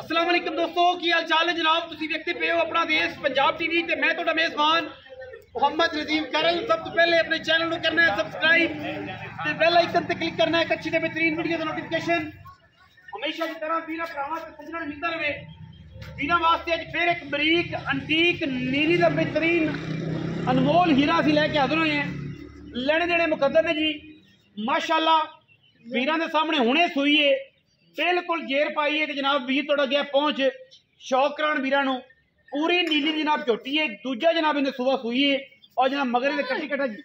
अस्सलाम वालेकुम दोस्तों, की हाल चाल है जनाब। तुसी देखते पे हो अपना देश पंजाब टीवी ते मैं तुहाडा मेज़बान मोहम्मद नजीम करल। सब तो पहले अपने चैनल को करना है सब्सक्राइब ते बेल आइकन ते क्लिक करना है एक अच्छी ते बेहतरीन वीडियो दा नोटिफिकेशन हमेशा की तरह वीरा भरावां ते सज्जणां मिलता रहे। वीरा वास्ते अज फिर एक बरीक अंटीक नीली दा बेहतरीन अनमोल हीरा असीं लैके हाज़र होए हैं। लेने देने मुकद्दर ने जी माशाअल्लाह। वीरां दे सामने हुणे सूई है, बिल्कुल जेर पाई है कि जनाब वीर तोड़ा गया पहुंच शौक करान वीरां नूं। पूरी नीली जनाब झोटी है, दूजा जनाब इन्हें सुबह सूई है और जनाब मगर ने कट्टी कटा जी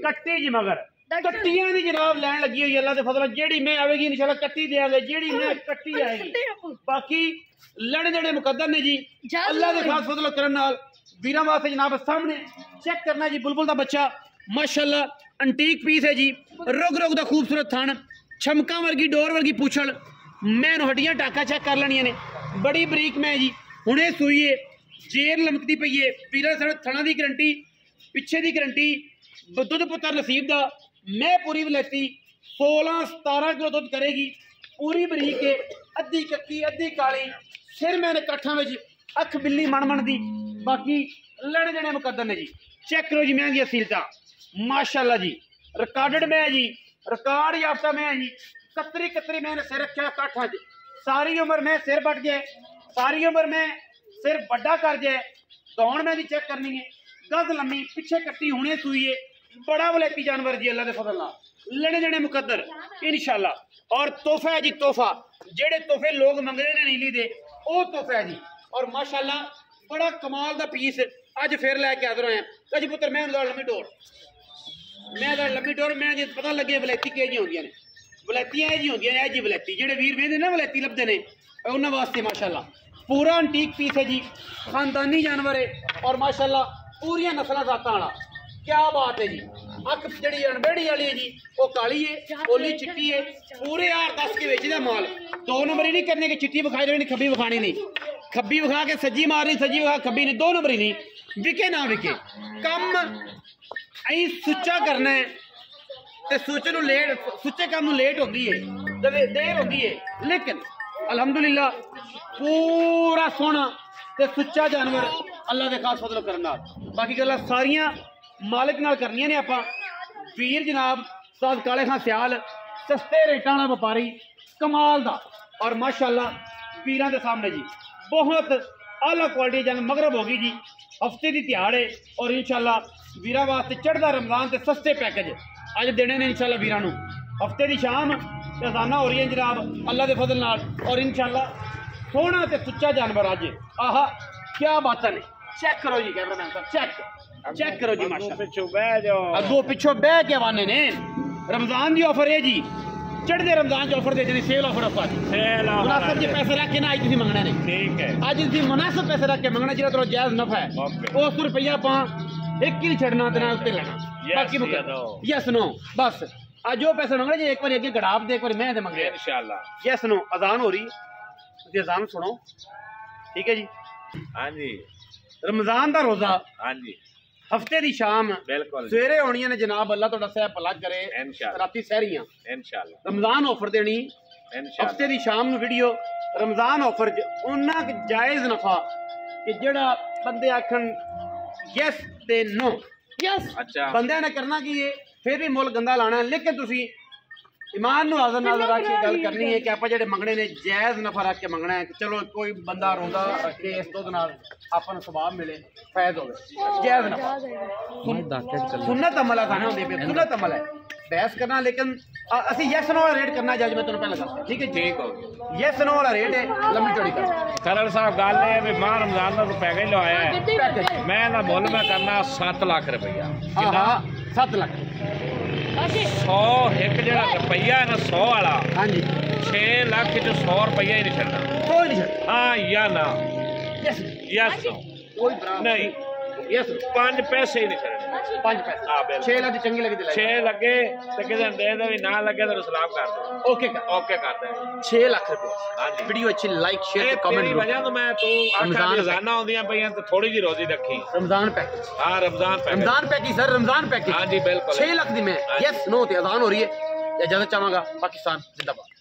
कट्टी जी मगर कट्टियां दी जनाब लैन लगी हुई। अल्लाह दे फजल जेड़ी मैं आवेगी इंशाल्लाह कट्टी देंगे, जेड़ी मैं कट्टी आएगी। बाकी लेने देने मुकद्दर ने जी अल्लाह दे खास फजल करन नाल। वीरां वास्ते जनाब सामने चेक करना जी बुलबुल दा बच्चा माशाअल्लाह अंटीक पीस है जी। रुग रुग दा खूबसूरत थन, छमका वर्गी डोर वर्गी पूछल, मैं हड्डियां टाका चेक कर लेनिया ने। बड़ी बरीक मैं जी हुणे सूई है, जेर लमकदी पई है। वीरा थणा दी गारंटी, पिछे दी गारंटी, दुध पुत्तर नसीब दा। मैं पूरी वलैती 16-17 किलो दुध करेगी। पूरी बरीक है, अद्धी कक्की अद्धी काली, सिर मैंने कट्ठा में अख बिल्ली मन मन दी। बाकी लड़े देने मुकद्दर ने जी। चेक करो जी मैं दी असीलता माशाअल्लाह जी। रिकॉर्डेड मैं जी, रिकॉर्ड याफ्ता मैं जी। कतरी कतरी मैंने सिर रखा काठा च। सारी उम्र मैं सिर बट जाए, सारी उम्र मैं सिर बड़ा कर जाए। दौड़ मैं भी चेक करनी है, गज लम्मी पिछे कट्टी हुणे सूई है। बड़ा वलैती जानवर जी अल्लाह के फजल नाल। लेने देने मुकद्दर इंशाल्लाह। और तोहफा है जी तोहफा, जेड़े तोहफे लोग मंगते ने नीली दे वो तोहफा है जी। और माशाल्लाह बड़ा कमाल दा पीस अज फिर लैके हाज़र होए हैं जी। पुत्र मैं लम्मी डोर, मैं लम्मी डोर मैं जी पता लगे वलैती किह जी होंदियां ने। वलैतियां जी होंदियां ने, जी वलैती जेड़े वीर वेंदे ना वलैती लभदे ने उन्हां वास्ते माशाअल्लाह पूरा अंटीक पीस है जी। खानदानी जानवर है और माशाअल्लाह पूरियां नस्लां जातां वाला। क्या बात है जी। अख जी अणबेड़ी वाली है जी, वो काली है, ओली चिट्टी है। पूरे 8-10 के बेचदा माल। 2 नंबर ही नहीं करने के, चिट्टी विखाई देनी, खब्बी विखानी नहीं। खब्बी विखा के सज्जी मारनी, सज्जी विखा खब्बी नहीं। 2 नंबर ही नहीं, विके ना विके। कम अं सुच्चा करना है ते सुच्चे नूं लेट, सुच्चे काम नूं लेट होंदी है, देर होंदी है। लेकिन अलहमदुलिल्लाह पूरा सोहना ते सुच्चा जानवर अल्लाह दे खास फजल करन नाल। बाकी गल्लां सारियां मालिक नाल करनियां ने आपां। वीर जनाब साद काले खां सियाल सस्ते रेटां वाला व्यापारी कमाल दा। और माशाअल्लाह वीरां दे सामने जी बहुत आला क्वालिटी जन मगरब होगी जी। हफ्ते की तिहाड़ है और इंशाल्लाह वीरा वास्ते चढ़दा रमजान ते सस्ते पैकेज अज देने ने इंशाल्लाह वीरां नूं। हफ्ते की शाम अजाना हो रही है जनाब अल्लाह के फजल नाल। और इंशाल्लाह सोहना ते सुच्चा जानवर अज। आहा क्या बात है। चेक करो जी कैमरामैन साहब, चेक करो जी माशाअल्लाह। अगो पिछो बह के आवाने ने। रमजान की ऑफर है जी, चढ़ते रमजान की ऑफर देते सेल ऑफर मुनासिब जी पैसे रख के ना अज मंगना नहीं। ठीक है, अज तुम मुनासिब पैसे रख के मंगना जो थोड़ा जायज नफा है। उस रुपया आप एक ही छड़ना उत्ते लेना। बाकी यस नो बस आज जो पैसे मंगने जी एक बार अगे गड़ाप दे, एक बार मैं मंगे इंशाल्लाह। यस नो अजान हो रही, अजान सुनो ठीक है जी। हाँ जी, रमजान का रोजा हाँ जी, हफ्ते की शाम बिल्कुल सवेरे होनी ने जनाब। अल्लाह तुहाडा सह भला करे, राती सहरियां इंशाल्लाह। रमजान ऑफर देनी हफ्ते की शाम नूं वीडियो रमजान ऑफर च उन्ना जायज नफा कि जेड़ा बंदे आखन यस ते नो यस। अच्छा बंदे ने करना की है फिर भी मुल गंदा लाना है। लेकिन तुसी ईमान नूं हाज़र नाल रख के गल करनी है कि आपां जेड़े मंगने ने जायज नफा रख के मंगना है कि चलो कोई बंदा रोंदा रखे इस दुध नाल आपां नूं सवाब मिले, फैज होवे। जायज नफा सुन्नत अमल है, खाने होंदे पे सुन्नत अमल है बहस करना। लेकिन असी यस नो वाला रेट करना जज मैं तुहानूं पहले दस ठीक है। ठीक हो गया, यस नो वाला रेट है लंबी चौड़ी कर। करल साहब गल है भी मां रमजान का पैकेज लवाया है, मैं ना मुल मैं करना 7 लाख रुपया। कितना 7 लाख 100 एक जरा रुपया है ना 100 वाला हाँ जी। 6 लाख जो 100 रुपया ही नहीं छड़ना। कोई नहीं छड़ना हाँ या ना यस यस कोई नहीं यस 5 पैसे ही नहीं छड़ने। 5 पैसे हाँ 6 लाख चंगी लगी 6 लगे तो किसी दे दे भी ना लगे तो सलाम कर दो। ओके कर दे 6 लाख रुपए। हाँ जी, वीडियो अच्छी लाइक शेयर कमेंट वजह तो मैं तू रमजान रोजाना होंदियां पईयां तो थोड़ी जी रोजी रखी रमजान पैकेज। हाँ Ramzan package sir, Ramzan package हाँ जी बिल्कुल 6 लाख दी मैं यस नो ते अजान हो रही है। इजाजत चाहांगा। पाकिस्तान जिंदाबाद।